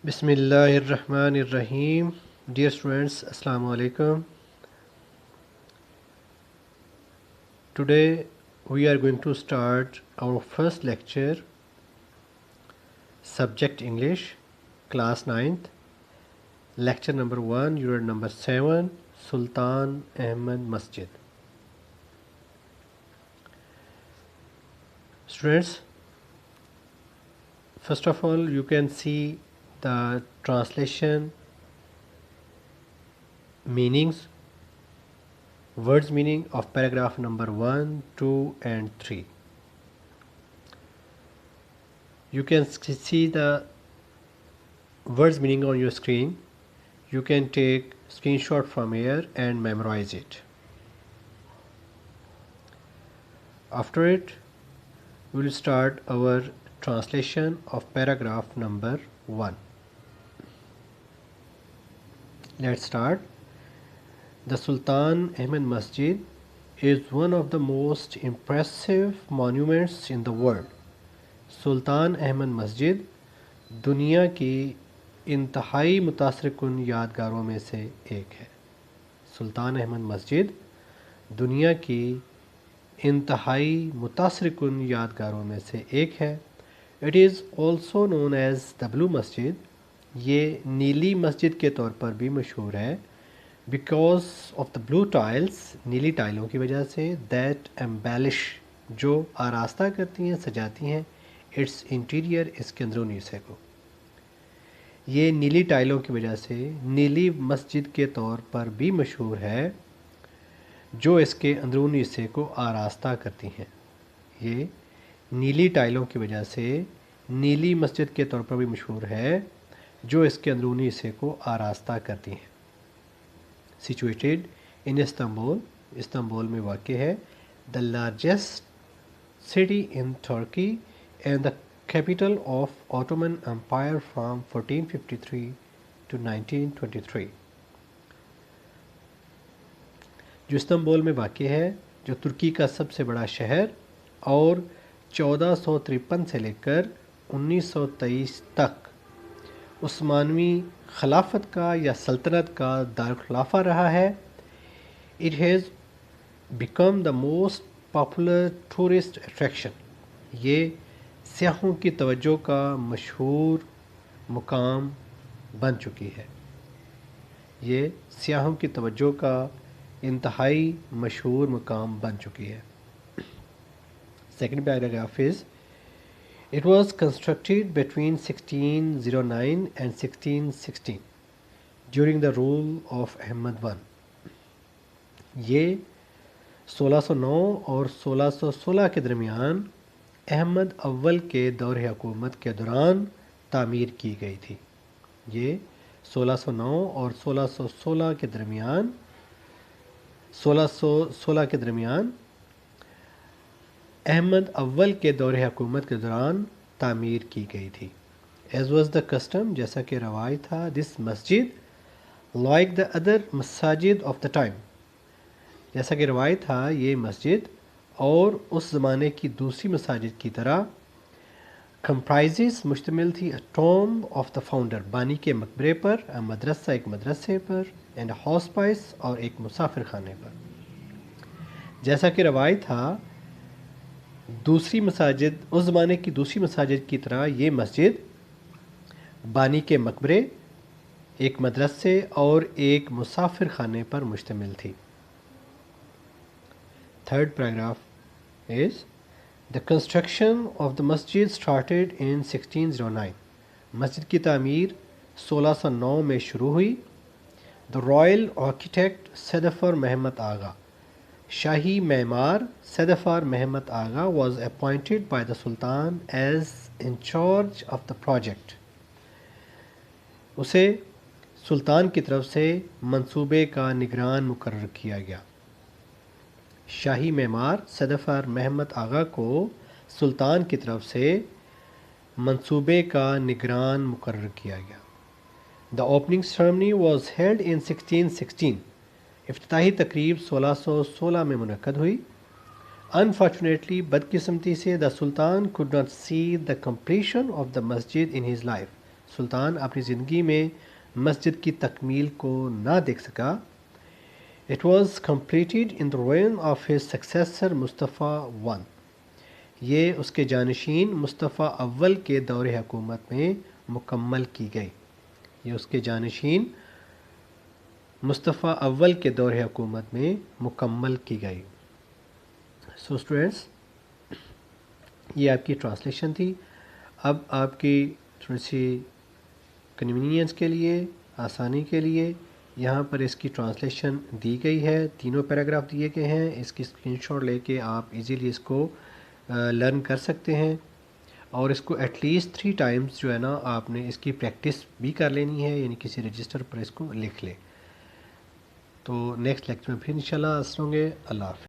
Bismillah ar-Rahman ar-Rahim. Dear students, Assalamu alaikum. Today we are going to start our first lecture, Subject English, Class 9th, Lecture number 1, Unit number 7, Sultan Ahmed Masjid. Students, first of all, you can see the translation meanings, words meaning of paragraph number 1, 2 and 3. You can see the words meaning on your screen. You can take screenshot from here and memorize it. After it, we will start our translation of paragraph number 1. Let's start. The Sultan Ahmed Masjid is one of the most impressive monuments in the world. سلطان احمد مسجد دنیا کی انتہائی متاثر کن یادگاروں میں سے ایک ہے. سلطان احمد مسجد دنیا کی انتہائی متاثر کن یادگاروں میں سے ایک ہے. It is also known as the blue مسجد. یہ نیلی مسجد کے طور پر بھی مشہور ہے. Because of the blue tiles, نیلی ٹائلوں کی وجہ سے, دیٹ ایمبیلش, جو آراستہ کرتی ہیں, سجاتی ہیں, اٹس انٹیریئر, اس کے اندرونی حصے کو. یہ نیلی ٹائلوں کی وجہ سے نیلی مسجد کے طور پر بھی مشہور ہے, جو اس کے اندرونی حصے کو آراستہ کرتی ہیں. یہ نیلی ٹائلوں کی وجہ سے نیلی مسجد کے طور پر بھی مشہور ہے, جو اس کے اندرونی حصے کو آراستہ کرتی ہیں. سچویٹڈ ان استنبول, استنبول میں واقع ہے. The largest city in Turkey and the capital of Ottoman Empire from 1453 to 1923. جو استنبول میں واقع ہے, جو ترکی کا سب سے بڑا شہر اور 1453 سے لے کر 1923 تک عثمانوی خلافت کا یا سلطنت کا دارالخلافہ رہا ہے. It has become the most popular tourist attraction. یہ سیاحوں کی توجہ کا مشہور مقام بن چکی ہے. یہ سیاحوں کی توجہ کا انتہائی مشہور مقام بن چکی ہے. Second paragraph is, it was constructed between 1609 and 1616 during the rule of Ahmed one. یہ 1609 اور 1616 کے درمیان احمد اول کے دور حکومت کے دوران تعمیر کی گئی تھی. یہ 1609 اور 1616 کے درمیان 1616 کے درمیان احمد اول کے دور حکومت کے دوران تعمیر کی گئی تھی. ایز واز دا کسٹم, جیسا کہ روایت تھا, دس مسجد لائک دا ادر مساجد آف دا ٹائم, جیسا کہ روایت تھا, یہ مسجد اور اس زمانے کی دوسری مساجد کی طرح کمپرائزز, مشتمل تھی, ٹوم آف دا فاؤنڈر, بانی کے مقبرے پر, مدرسہ, ایک مدرسے پر, اینڈ ہاؤس پائس, اور ایک مسافر خانے پر. جیسا کہ روایت تھا, دوسری مساجد, اس زمانے کی دوسری مساجد کی طرح یہ مسجد بانی کے مقبرے, ایک مدرسے اور ایک مسافر خانے پر مشتمل تھی. Third paragraph is, the construction of the masjid started in 1609. مسجد کی تعمیر 1609 میں شروع ہوئی. The royal architect Sedefar Mehmet Aga, شاہی معمار Sedefar Mehmet Aga was appointed by the Sultan as in charge of the project. اسے سلطان کی طرف سے منصوبے کا نگران مقرر کیا گیا. شاہی معمار صدفر محمد آغا کو سلطان کی طرف سے منصوبے کا نگران مقرر کیا گیا. The opening ceremony was held in 1616. افتتاحی تقریب 1616 میں منعقد ہوئی. Unfortunately, بدقسمتی سے the Sultan could not see the completion of the masjid in his life. سلطان اپنی زندگی میں مسجد کی تکمیل کو نہ دیکھ سکا. It was completed in the reign of his successor Mustafa I. یہ اس کے جانشین مصطفیٰ اول کے دور حکومت میں مکمل کی گئی. یہ اس کے جانشین مصطفیٰ اول کے دور حکومت میں مکمل کی گئی. سو اسٹوڈینٹس، یہ آپ کی ٹرانسلیشن تھی. اب آپ کی تھوڑی سی کنوینئنس کے لیے، آسانی کے لیے یہاں پر اس کی ٹرانسلیشن دی گئی ہے. تینوں پیراگراف دیے گئے ہیں. اس کی اسکرین شاٹ لے کے آپ ایزیلی اس کو لرن کر سکتے ہیں، اور اس کو ایٹ لیسٹ 3 ٹائمز جو ہے نا آپ نے اس کی پریکٹس بھی کر لینی ہے، یعنی کسی رجسٹر پر اس کو لکھ لیں. تو نیکسٹ لیکچر میں پھر انشاءاللہ حاضر ہوں گے. اللہ حافظ.